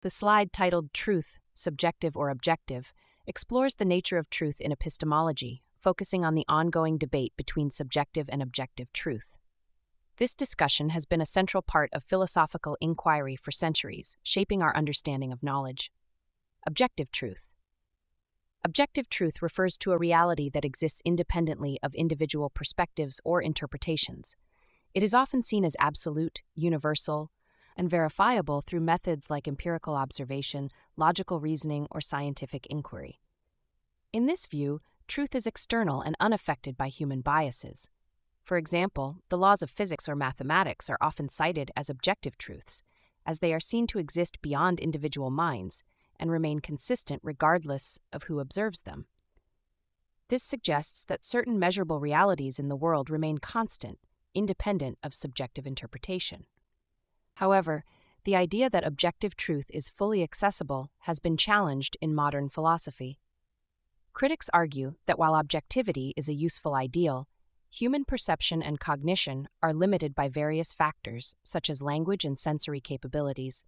The slide titled Truth, Subjective or Objective, explores the nature of truth in epistemology, focusing on the ongoing debate between subjective and objective truth. This discussion has been a central part of philosophical inquiry for centuries, shaping our understanding of knowledge. Objective truth. Objective truth refers to a reality that exists independently of individual perspectives or interpretations. It is often seen as absolute, universal, and verifiable through methods like empirical observation, logical reasoning, or scientific inquiry. In this view, truth is external and unaffected by human biases. For example, the laws of physics or mathematics are often cited as objective truths, as they are seen to exist beyond individual minds and remain consistent regardless of who observes them. This suggests that certain measurable realities in the world remain constant, independent of subjective interpretation. However, the idea that objective truth is fully accessible has been challenged in modern philosophy. Critics argue that while objectivity is a useful ideal, human perception and cognition are limited by various factors, such as language and sensory capabilities.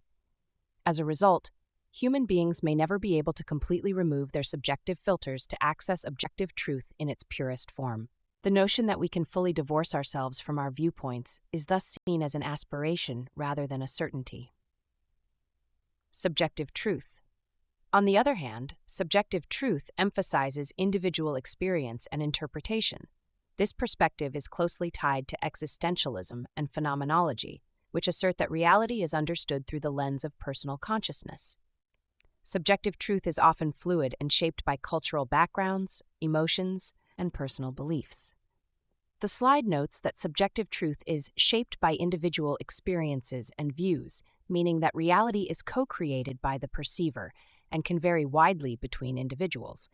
As a result, human beings may never be able to completely remove their subjective filters to access objective truth in its purest form. The notion that we can fully divorce ourselves from our viewpoints is thus seen as an aspiration rather than a certainty. Subjective truth. On the other hand, subjective truth emphasizes individual experience and interpretation. This perspective is closely tied to existentialism and phenomenology, which assert that reality is understood through the lens of personal consciousness. Subjective truth is often fluid and shaped by cultural backgrounds, emotions, and personal beliefs. The slide notes that subjective truth is shaped by individual experiences and views, meaning that reality is co-created by the perceiver and can vary widely between individuals.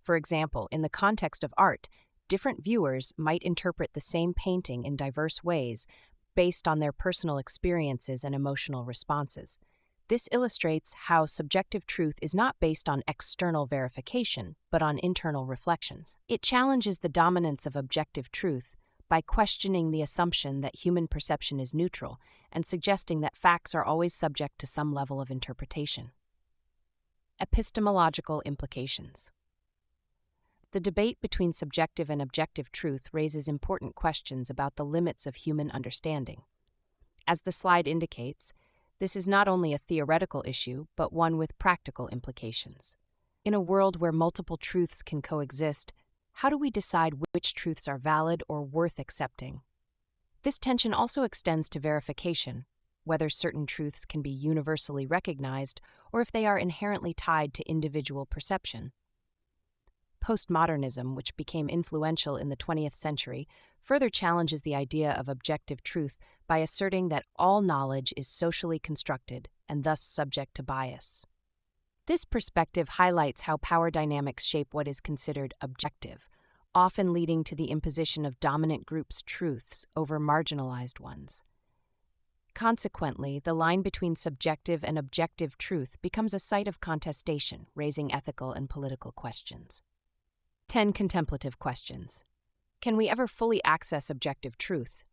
For example, in the context of art, different viewers might interpret the same painting in diverse ways based on their personal experiences and emotional responses. This illustrates how subjective truth is not based on external verification, but on internal reflections. It challenges the dominance of objective truth by questioning the assumption that human perception is neutral and suggesting that facts are always subject to some level of interpretation. Epistemological implications. The debate between subjective and objective truth raises important questions about the limits of human understanding. As the slide indicates, this is not only a theoretical issue, but one with practical implications. In a world where multiple truths can coexist, how do we decide which truths are valid or worth accepting? This tension also extends to verification, whether certain truths can be universally recognized or if they are inherently tied to individual perception. Postmodernism, which became influential in the 20th century, further challenges the idea of objective truth by asserting that all knowledge is socially constructed and thus subject to bias. This perspective highlights how power dynamics shape what is considered objective, often leading to the imposition of dominant groups' truths over marginalized ones. Consequently, the line between subjective and objective truth becomes a site of contestation, raising ethical and political questions. 10 contemplative questions. Can we ever fully access objective truth?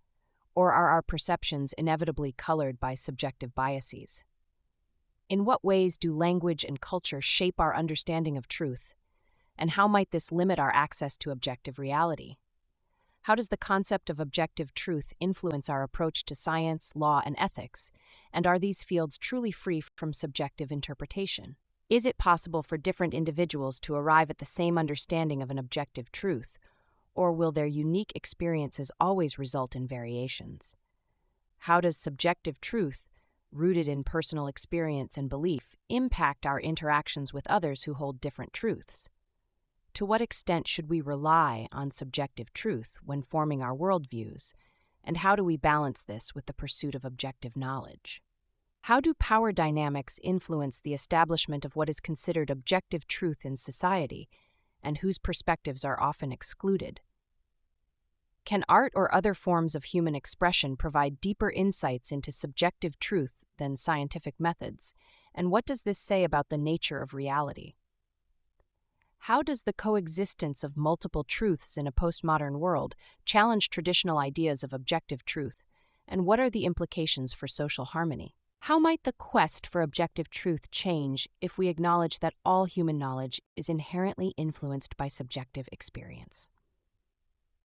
Or are our perceptions inevitably colored by subjective biases? In what ways do language and culture shape our understanding of truth? And how might this limit our access to objective reality? How does the concept of objective truth influence our approach to science, law, and ethics? And are these fields truly free from subjective interpretation? Is it possible for different individuals to arrive at the same understanding of an objective truth, or will their unique experiences always result in variations? How does subjective truth, rooted in personal experience and belief, impact our interactions with others who hold different truths? To what extent should we rely on subjective truth when forming our worldviews, and how do we balance this with the pursuit of objective knowledge? How do power dynamics influence the establishment of what is considered objective truth in society, and whose perspectives are often excluded? Can art or other forms of human expression provide deeper insights into subjective truth than scientific methods, and what does this say about the nature of reality? How does the coexistence of multiple truths in a postmodern world challenge traditional ideas of objective truth, and what are the implications for social harmony? How might the quest for objective truth change if we acknowledge that all human knowledge is inherently influenced by subjective experience?